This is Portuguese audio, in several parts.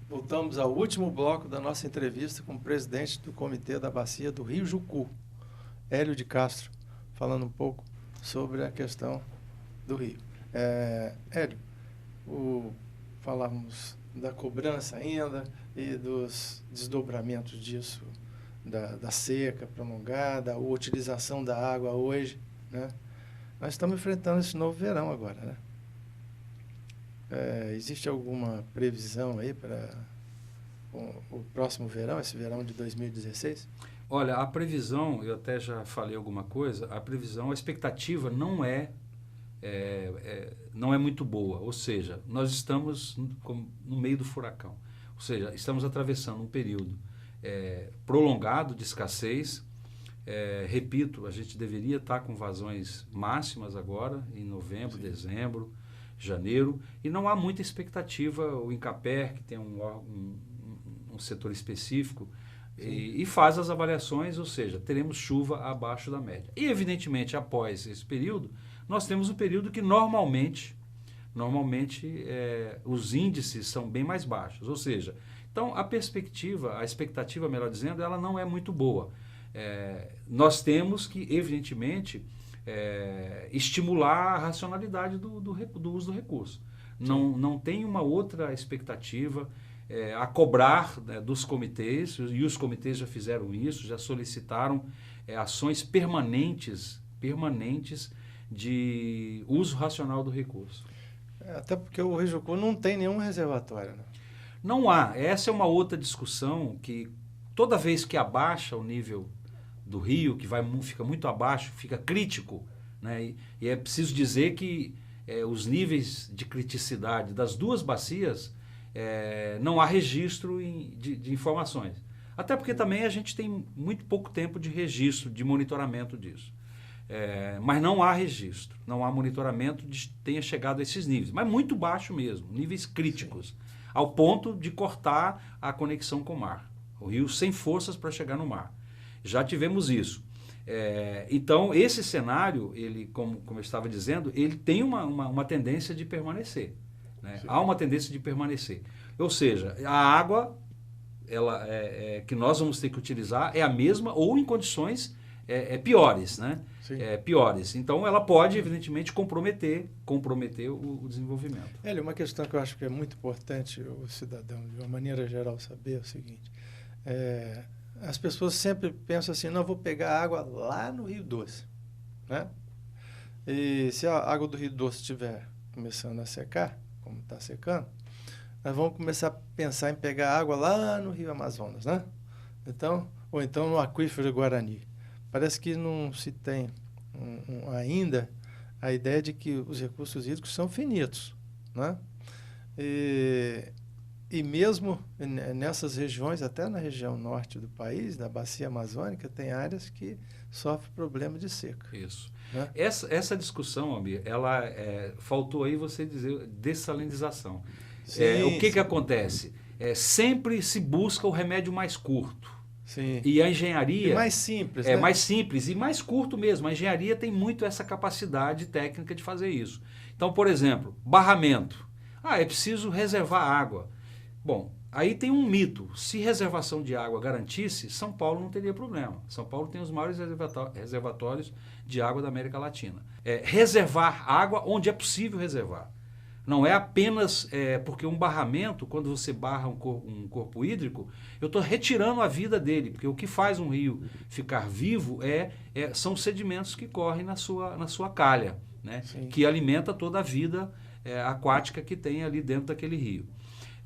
Voltamos ao último bloco da nossa entrevista com o presidente do Comitê da Bacia do Rio Jucu, Hélio de Castro, falando um pouco sobre a questão do rio. Hélio, falamos da cobrança ainda e dos desdobramentos disso, da seca prolongada, a utilização da água hoje, né? Nós estamos enfrentando esse novo verão agora, né? Existe alguma previsão aí para o próximo verão, esse verão de 2016? Olha, a previsão, eu até já falei alguma coisa, a previsão, a expectativa não é muito boa, ou seja, nós estamos no meio do furacão, ou seja, estamos atravessando um período prolongado de escassez. Repito, a gente deveria estar com vazões máximas agora, em novembro, sim, dezembro, janeiro, e não há muita expectativa. O INCAPER, que tem um setor específico, e faz as avaliações, ou seja, teremos chuva abaixo da média. E, evidentemente, após esse período, nós temos um período que normalmente os índices são bem mais baixos, ou seja, então a expectativa, melhor dizendo, ela não é muito boa. Nós temos que, evidentemente, estimular a racionalidade do uso do recurso. Não tem uma outra expectativa a cobrar, né, dos comitês, e os comitês já fizeram isso, já solicitaram ações permanentes de uso racional do recurso. Até porque o Rio Jucu não tem nenhum reservatório, né? Não há. Essa é uma outra discussão que toda vez que abaixa o nível do rio, que fica muito abaixo, fica crítico, né? E é preciso dizer que os níveis de criticidade das duas bacias, não há registro de informações. Até porque também a gente tem muito pouco tempo de registro, de monitoramento disso. Mas não há registro, não há monitoramento de que tenha chegado a esses níveis, mas muito baixo mesmo, níveis críticos, sim, ao ponto de cortar a conexão com o mar. O rio sem forças para chegar no mar. Já tivemos isso. Então, esse cenário, ele, como eu estava dizendo, ele tem uma tendência de permanecer, né? Há uma tendência de permanecer. Ou seja, a água que nós vamos ter que utilizar é a mesma ou em condições piores, né? Piores. Então, ela pode, evidentemente, comprometer o desenvolvimento. Hélio, uma questão que eu acho que é muito importante o cidadão, de uma maneira geral, saber é o seguinte. As pessoas sempre pensam assim, não, vou pegar água lá no Rio Doce, né? E se a água do Rio Doce estiver começando a secar, como está secando, nós vamos começar a pensar em pegar água lá no Rio Amazonas, né? Ou então no aquífero Guarani. Parece que não se tem ainda a ideia de que os recursos hídricos são finitos, né? E mesmo nessas regiões, até na região norte do país, na bacia amazônica, tem áreas que sofrem problema de seca. Isso. Né? Essa discussão, Almir, ela faltou aí você dizer dessalinização. Sim, o que acontece? Sempre se busca o remédio mais curto. Sim. E a engenharia... E mais simples, né? Mais simples e mais curto mesmo. A engenharia tem muito essa capacidade técnica de fazer isso. Então, por exemplo, barramento. É preciso reservar água. Bom, aí tem um mito. Se reservação de água garantisse, São Paulo não teria problema. São Paulo tem os maiores reservatórios de água da América Latina. Reservar água onde é possível reservar. Não é apenas porque um barramento, quando você barra um corpo hídrico, eu estou retirando a vida dele, porque o que faz um rio ficar vivo são os sedimentos que correm na sua calha, né? Que alimenta toda a vida aquática que tem ali dentro daquele rio.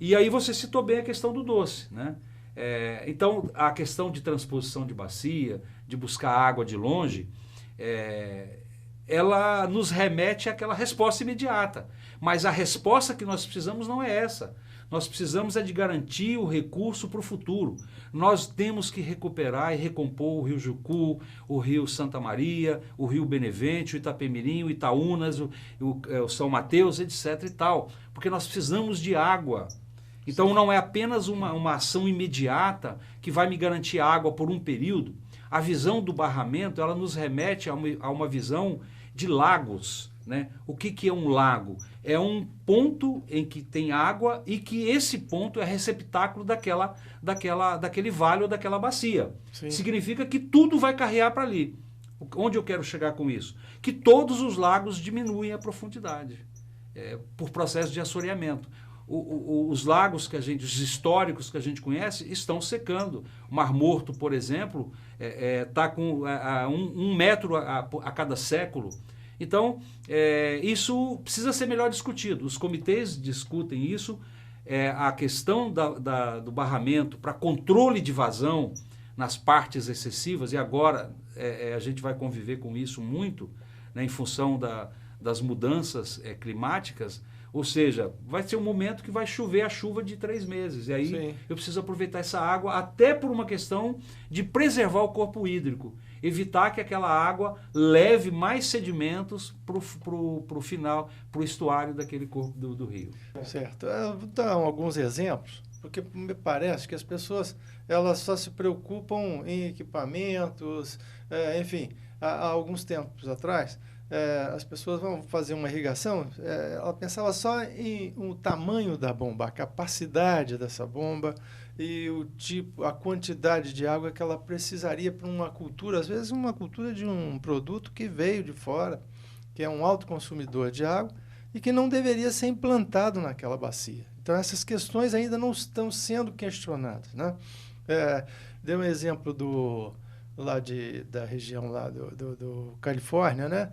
E aí você citou bem a questão do doce, né? Então, a questão de transposição de bacia, de buscar água de longe, ela nos remete àquela resposta imediata. Mas a resposta que nós precisamos não é essa. Nós precisamos é de garantir o recurso para o futuro. Nós temos que recuperar e recompor o Rio Jucu, o Rio Santa Maria, o Rio Benevente, o Itapemirim, o Itaúnas, o São Mateus, etc. e tal, porque nós precisamos de água. Então não é apenas uma ação imediata que vai me garantir água por um período. A visão do barramento, ela nos remete a uma visão de lagos, né? O que é um lago? É um ponto em que tem água e que esse ponto é receptáculo daquele vale ou daquela bacia. Sim. Significa que tudo vai carrear para ali. Onde eu quero chegar com isso? Que todos os lagos diminuem a profundidade por processo de assoreamento. Os lagos os históricos que a gente conhece, estão secando. O Mar Morto, por exemplo, está com 1 metro a cada século. Então, isso precisa ser melhor discutido. Os comitês discutem isso. A questão do barramento para controle de vazão nas partes excessivas, e agora a gente vai conviver com isso muito, né, em função das mudanças climáticas. Ou seja, vai ser um momento que vai chover a chuva de 3 meses. E aí Sim. eu preciso aproveitar essa água até por uma questão de preservar o corpo hídrico. Evitar que aquela água leve mais sedimentos para o final, para o estuário daquele corpo do rio. Certo. Eu vou dar alguns exemplos, porque me parece que as pessoas elas só se preocupam em equipamentos, enfim, há alguns tempos atrás, as pessoas vão fazer uma irrigação, ela pensava só em o tamanho da bomba, a capacidade dessa bomba e a quantidade de água que ela precisaria para uma cultura, às vezes uma cultura de um produto que veio de fora, que é um alto consumidor de água e que não deveria ser implantado naquela bacia. Então, essas questões ainda não estão sendo questionadas, né? Dei um exemplo da região lá do Califórnia, né?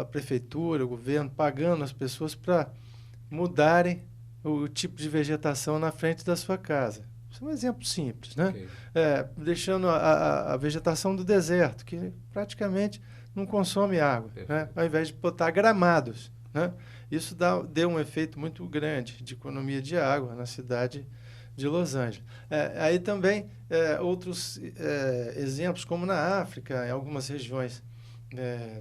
A prefeitura, o governo pagando as pessoas para mudarem o tipo de vegetação na frente da sua casa. Isso é um exemplo simples, né? Okay. Deixando a vegetação do deserto, que praticamente não consome água, né? Ao invés de botar gramados, né? Isso deu um efeito muito grande de economia de água na cidade de Los Angeles. Aí também outros exemplos, como na África, em algumas regiões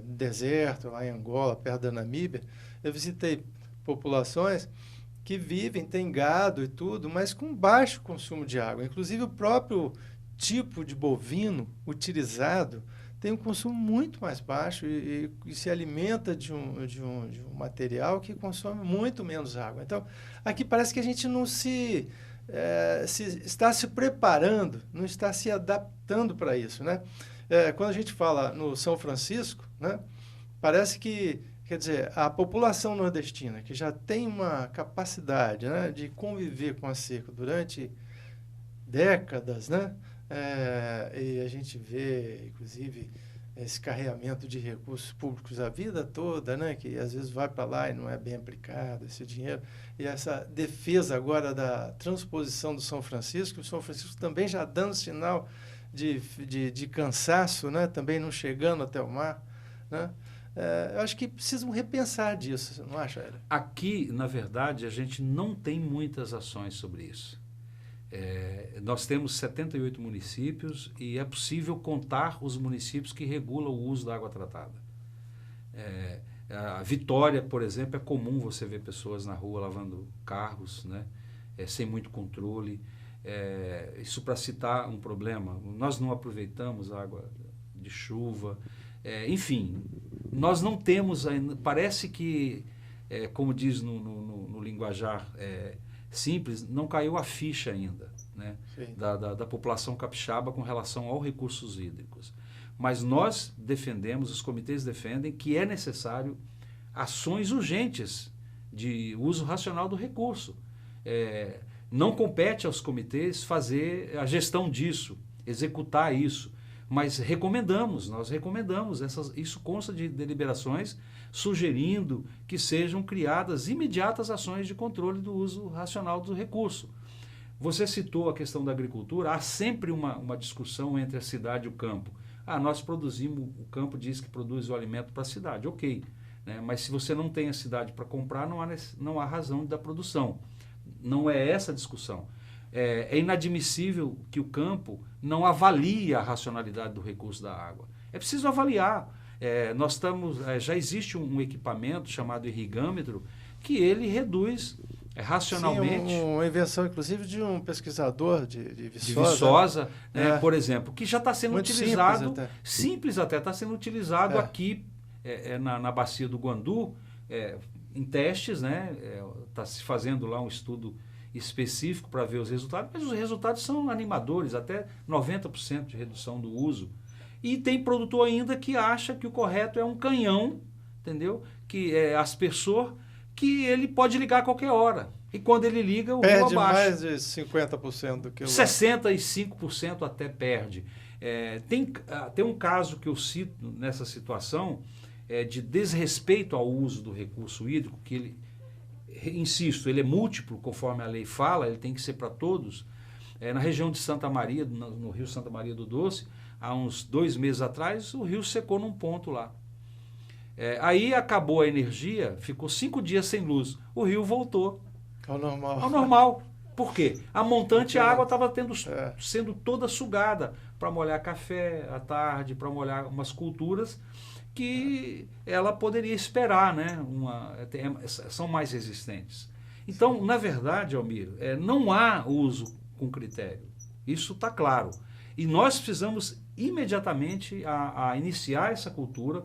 deserto, lá em Angola, perto da Namíbia, eu visitei populações que vivem, têm gado e tudo, mas com baixo consumo de água. Inclusive o próprio tipo de bovino utilizado tem um consumo muito mais baixo e se alimenta de um material que consome muito menos água. Então, aqui parece que a gente não está se preparando, não está se adaptando para isso, né? Quando a gente fala no São Francisco, né, parece que, quer dizer, a população nordestina, que já tem uma capacidade, né, de conviver com a seca durante décadas, né? E a gente vê, inclusive, esse carreamento de recursos públicos a vida toda, né? Que às vezes vai para lá e não é bem aplicado esse dinheiro. E essa defesa agora da transposição do São Francisco, o São Francisco também já dando sinal de cansaço, né? Também não chegando até o mar, né? Eu acho que precisam repensar disso, você não acha, Hélio? Aqui, na verdade, a gente não tem muitas ações sobre isso. Nós temos 78 municípios e é possível contar os municípios que regulam o uso da água tratada. A Vitória, por exemplo, é comum você ver pessoas na rua lavando carros, né? Sem muito controle. Isso para citar um problema. Nós não aproveitamos a água de chuva. Enfim, nós não temos ainda. Parece que, como diz no linguajar simples, não caiu a ficha ainda, né? da população capixaba com relação aos recursos hídricos. Mas nós defendemos, os comitês defendem, que é necessário ações urgentes de uso racional do recurso. Não compete aos comitês fazer a gestão disso, executar isso, mas nós recomendamos, isso consta de deliberações sugerindo que sejam criadas imediatas ações de controle do uso racional do recurso. Você citou a questão da agricultura, há sempre uma discussão entre a cidade e o campo. Nós produzimos, o campo diz que produz o alimento para a cidade, ok, né? Mas se você não tem a cidade para comprar, não há razão da produção. não é essa a discussão. É inadmissível que o campo não avalie a racionalidade do recurso da água. É preciso avaliar. Já existe um equipamento chamado irrigâmetro que ele reduz racionalmente. Sim, uma invenção, inclusive, de um pesquisador de Viçosa. De Viçosa, né, por exemplo, que já está sendo muito utilizado, simples até, está sendo utilizado aqui na bacia do Guandu, em testes, né? Está se fazendo lá um estudo específico para ver os resultados, mas os resultados são animadores, até 90% de redução do uso. E tem produtor ainda que acha que o correto é um canhão, entendeu? Que é aspersor, que ele pode ligar a qualquer hora. E quando ele liga, o rio abaixa. Perde mais de 50% do que o... 65% até perde. Tem um caso que eu cito nessa situação, de desrespeito ao uso do recurso hídrico, que ele, insisto, ele é múltiplo, conforme a lei fala, ele tem que ser para todos. Na região de Santa Maria, no rio Santa Maria do Doce, há uns 2 meses atrás, o rio secou num ponto lá. Aí acabou a energia, ficou 5 dias sem luz. O rio voltou ao normal. Ao normal. Por quê? A montante, a água estava sendo toda sugada para molhar café à tarde, para molhar umas culturas que ela poderia esperar, né? São mais resistentes. Então, na verdade, Almir, não há uso com critério. Isso está claro. E nós precisamos imediatamente a iniciar essa cultura.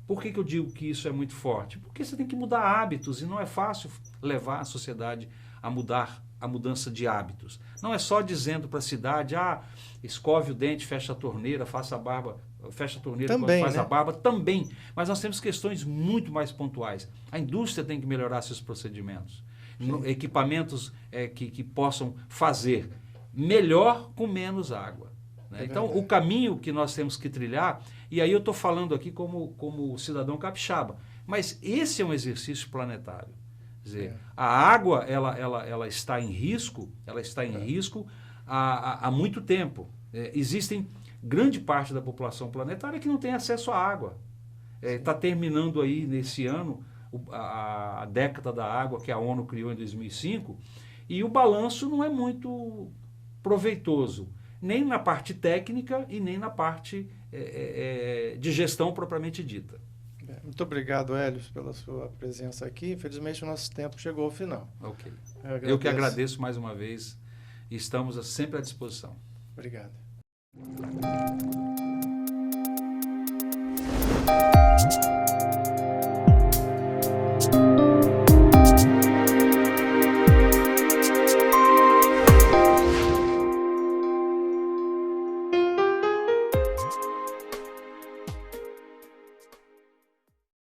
Por que eu digo que isso é muito forte? Porque você tem que mudar hábitos e não é fácil levar a sociedade a mudar a mudança de hábitos. Não é só dizendo para a cidade, escove o dente, fecha a torneira, faça a barba, fecha a torneira também, quando faz a né? barba, também. Mas nós temos questões muito mais pontuais. A indústria tem que melhorar seus procedimentos. Equipamentos que possam fazer melhor com menos água. Né? Então, o caminho que nós temos que trilhar, e aí eu estou falando aqui como cidadão capixaba, mas esse é um exercício planetário. Quer dizer, a água ela está em risco, há muito tempo. Existem grande parte da população planetária que não tem acesso à água. Está terminando aí nesse ano a década da água que a ONU criou em 2005 e o balanço não é muito proveitoso, nem na parte técnica e nem na parte de gestão propriamente dita. Muito obrigado, Hélio, pela sua presença aqui. Infelizmente, o nosso tempo chegou ao final. Ok. Eu que agradeço mais uma vez e estamos sempre à disposição. Obrigado.